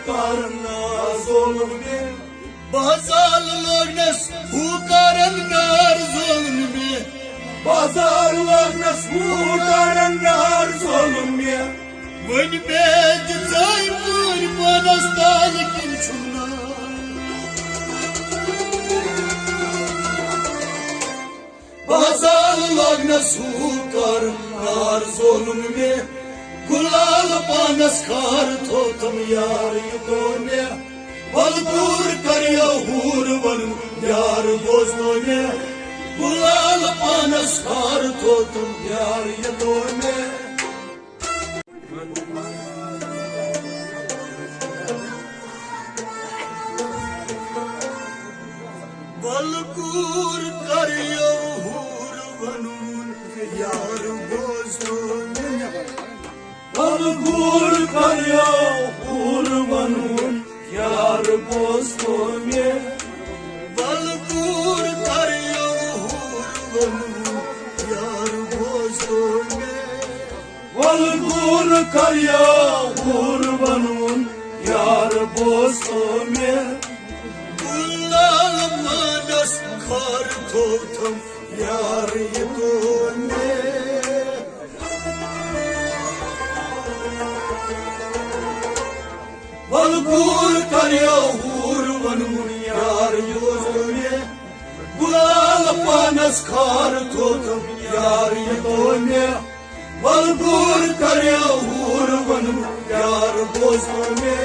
karna zulmi. Bazarlarınız bu karınlar zulmi. Bazarlarınız bu karınlar zulmi. Vın bedi zaybur banastalik inçuna. Bazarlarınız bu karınlar zulmi. Gulal panas kar totam yar yudone. Balgur karya hur vanu yar bozdone. Gulal panas kar totam yar yudone. Balgur karya hur vanu yar bozdone. Balgur karya hurmanun yar bostome. Balgur karya hurvanun yar bozdone. Balgur karya hurmanun yar bostome. Kullal manas kar totam yar yedone. Balgur karya hurvanun yar yedone. Kullal manas kar totam yar yedone. Balgur karya hurvanun yar bozdone.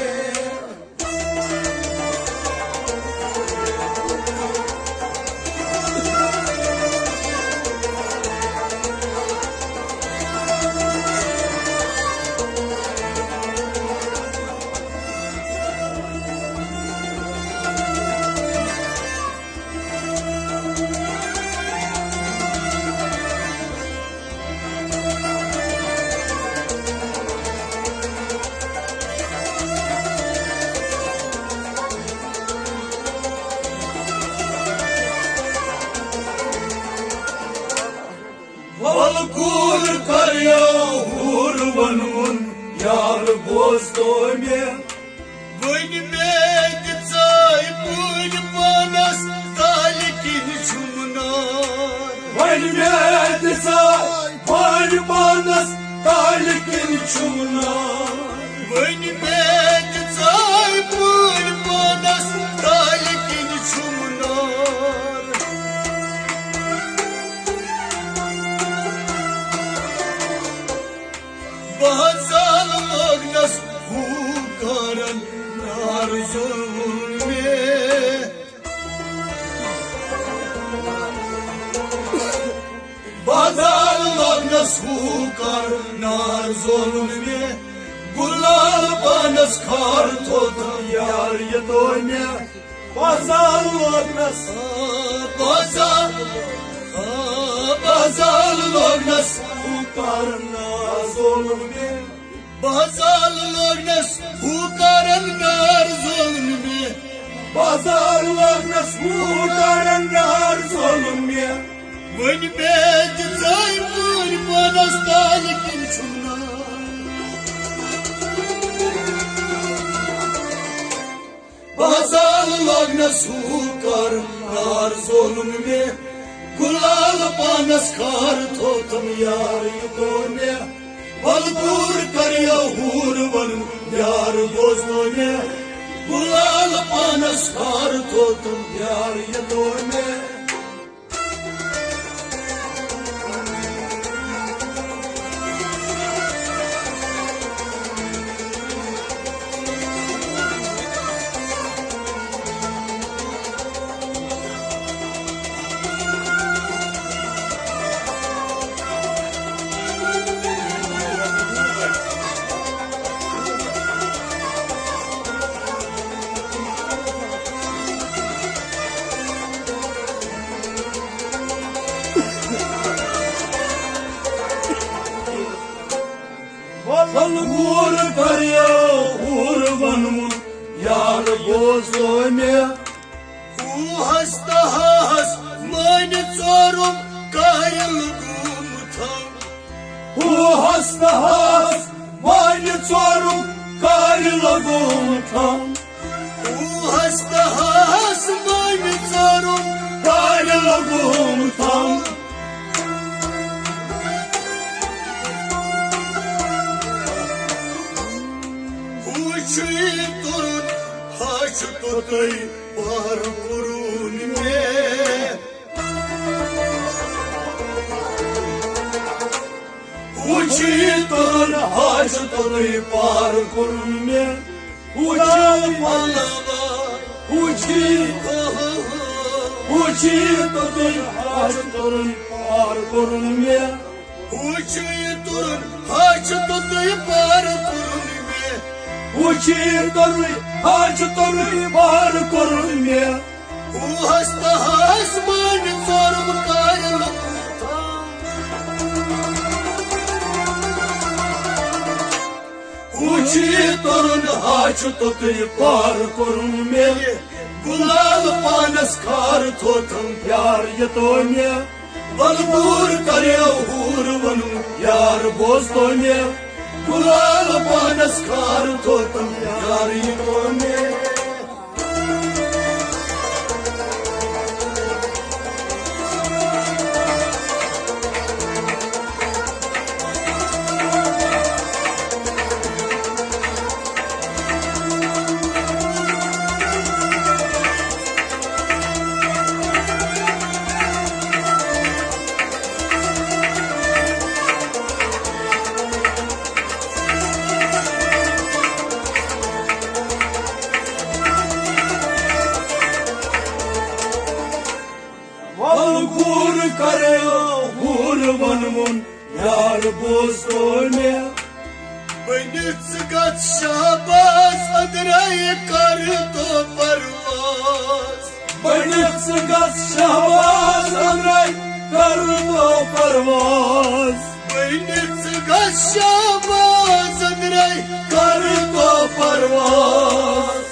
Balgur karya hurmanun yar bostome. Vın bedi zaybur banastalik inçuna. Valmedesa valmanas talikin çumna. Vın bedi zaybur banastalik inçuna. Bazarlarınız bu karınlar zulmi. Bazarlarınız bu karınlar zulmi. Gulal panas kar totam yar yedone. Bazarlarınız Bazarlarınız bu karna zulmi. Bazarlarınız bu karınlar zulmi. Bazarlarınız bu karınlar zulmi. Vın bedi zaybur banastalik inçuna. Bazarlarınız bu karınlar zulmi. Gulal panas kar totam yar yudone. Balgur karya hurvanun yar bozdone. Gulal panas kar totam yar yudone. Balgur karya hurmanun yar bostome. Bu hasta has mani sorum kayılgım tam. Bu hasta has vaylı çorum car lagoon थांब हसता हस मन चोरून car lagoon थांब उशी तरुण हसतो तै पार करून मे उची तरुण हसतोय पार करून मी उची तरुण हसतोय पार करून मी उशी तरुण हसतो तै पार करून मे उची तरुण हसतोय पार करून मी हसता हस मन चोरून काय उची तरुण हसतोय पार करून मी गुलाल पानस खारतो थम प्यार येतोय मी बलबूर कर्यो हूर बनू यार बोजतोय मी गुलाल पानस खारतो थम प्यार येतोय मी Valgur karıyor hur बनवून यार बोजतोय मी बहिणीच गात शाबास अदराय करतो परवास बणीच गस शाबास अमराय करतो परवास बहिणीच गात शाबास अदराय करतो परवास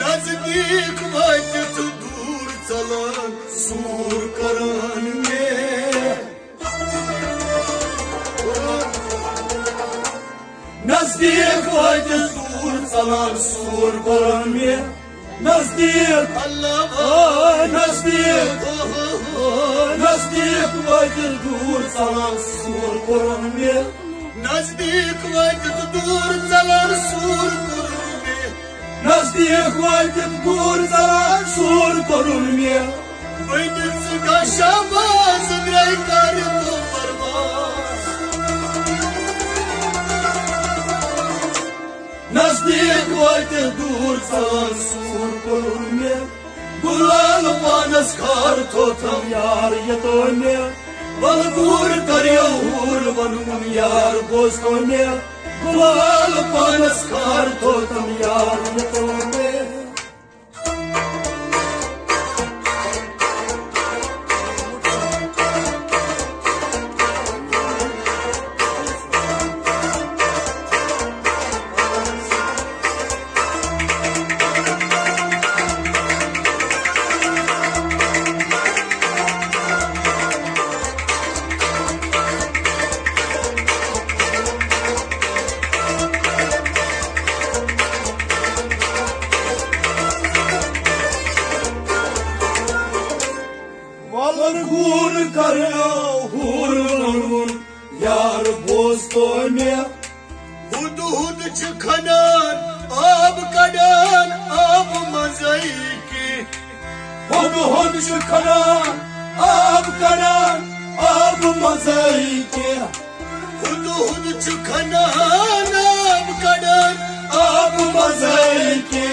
नजदीक वाटत दूर चलन सूर करण मे नजदीक वाटे दूर चलान सूर करून मी नजदीक नजदीक नजदीक वाटे दूर चलान सूर करून मी नजदीक वाटत दूर चलन सूर करून मे नजदीक वाटे दूर चलान सूर करून मी बहिणीच गा शाबास अदराय करतो परवास नजदीक वाटे दूर चलान सूर करून मी गुलाल पानस खारतो थम यार येतोय मी बलबूर कर्यो हूर बनवून यार बोजतोय मी गुलाल पानस खारतो थम यार येतोय मी Valgur karıyor hur बनवून यार बोजतोय मी हुद हुद खनान आब कडान आब मजाई की Hod hod şu kanan ab kanan ab mazayı ki हुद हुद खनान आब कडान ab mazayı ki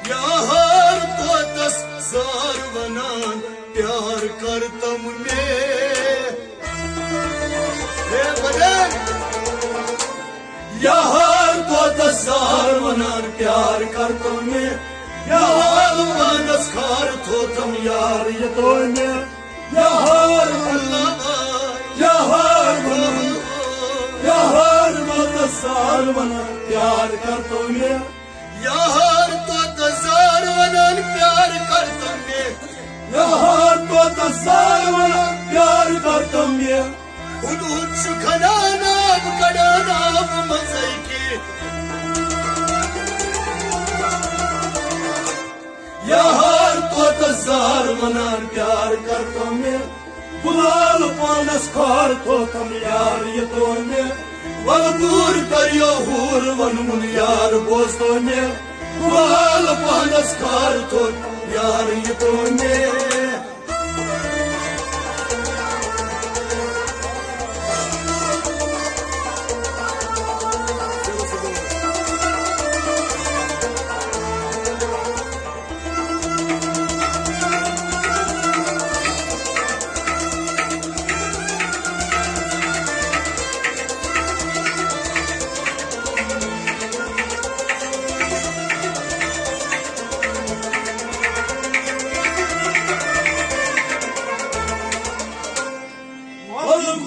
यार तो दस जार वनान प्यार करतम ने हे बदन यार तो दसार मनार प्यार करतो मी यार मानस खार थोतम यार येतोय मी यार दसार मनार प्यार करतो मी यार तो दसार हजार वनान प्यार करता मैं हुदूद खना नाम कड़ा नाम मज़े के यार तो हजार वनान प्यार करता मैं गुलाल पानस खार तो तम यार ये तो मैं वल दूर करियो हूर वनमुन यार बोस तो मैं गुलाल पानस खार तो यार ये तो मैं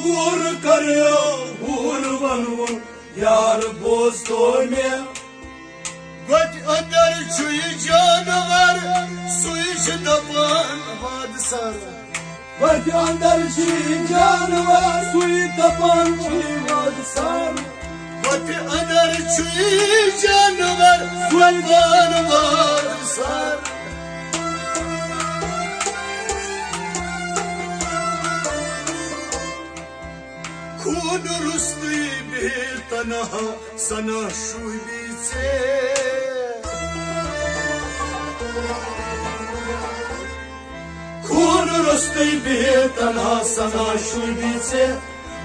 गुर करियो हूर वनमुन यार बोस तो मैं गट अंदर छुई जानवर सुइश दबान हादसर वट अंदर छी जानवर सुई तपन छी वादसार गट अंदर छुई जानवर सुइबान हादसर खून रुस्ती बेतनहा सना शुई से खून रुस्ती बेतना सना शुभी से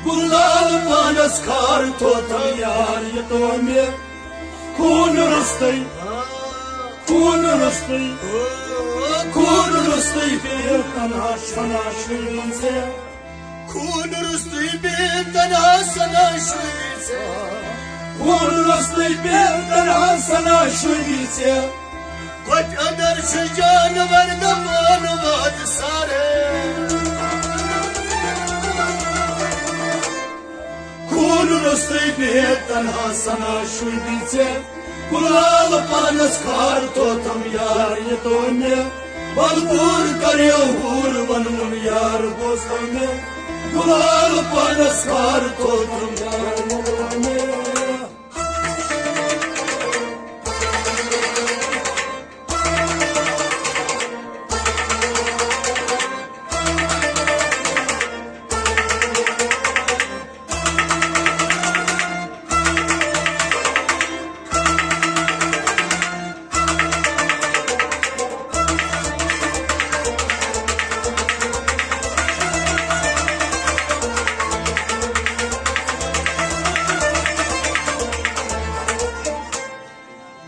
गुलाल पानस खार तो तम यार ये तो मैं खून रुस्ती बेतना सना शुभी से खून रुस्ती बेतनहा सना शुई से खून रुस्ती बेतना सना शुभी से गट अंदर से जानवर दबान वाद सारे खून रुस्ती बेतना सना शुभी से गुलाल पानस खार तो तम यार ये तो मैं बलबूर करियो हूर वनमुन यार बोस्तो में गुलाल पानस खार तो तम यार ये तो मैं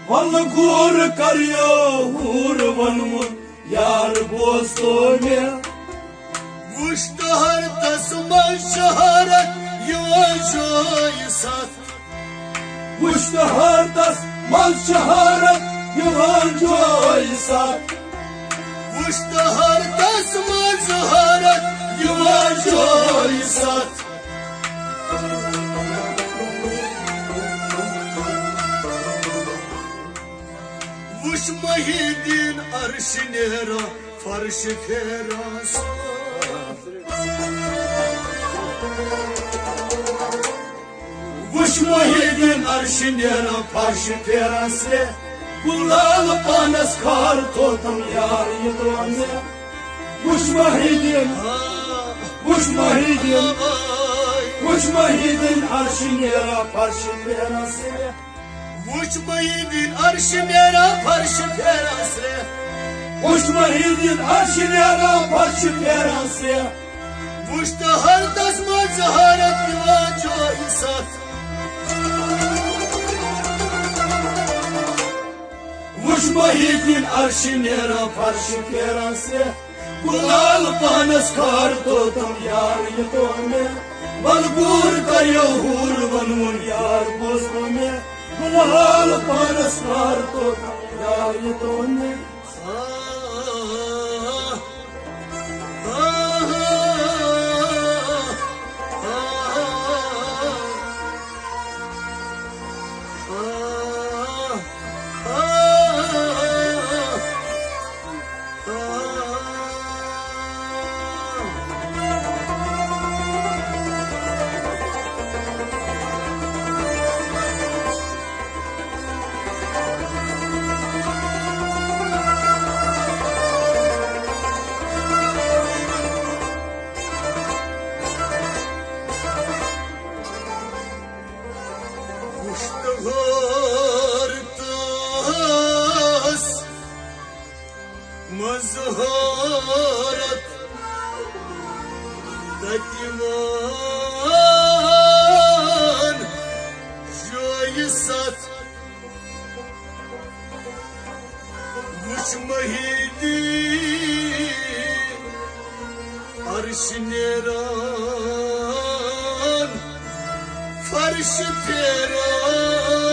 वल गुर करियो हूर वनमुन यार बोस्तो में मुश्तहर तस्मा शहरत योजोय साथ मुश्तहर दस मल शहरत युवान जोई साथ मुश्तहर तस्मा शहरत युवान जोई साथ मुश महीदीन अर्श नेरा फर्श फेरा वुश मोहिदीन अर्श नेरा फर्श फेरा से गुलाल पानस खार तो तम यार ये तो मैं वुश मोहिदीन अर्श नेरा फर्श फेरा से मुश महीदीन अर्श नेरा फर्श फेरा से वुश मोहिदीन अर्श नेरा फर्श फेरा से मुश्तहर तस्मा शहरत योजोय साथ वुश मोहिदीन अर्श नेरा फर्श फेरा से गुलाल पानस खार तो तम यार ये तो मैं बलबूर करियो हूर वनमुन यार बोस्तो में गुलाल पानस खार तो तम यार ये तो मैं مظهرت تدیوان جای سات وش مهیدی عرش نیران فرش پیران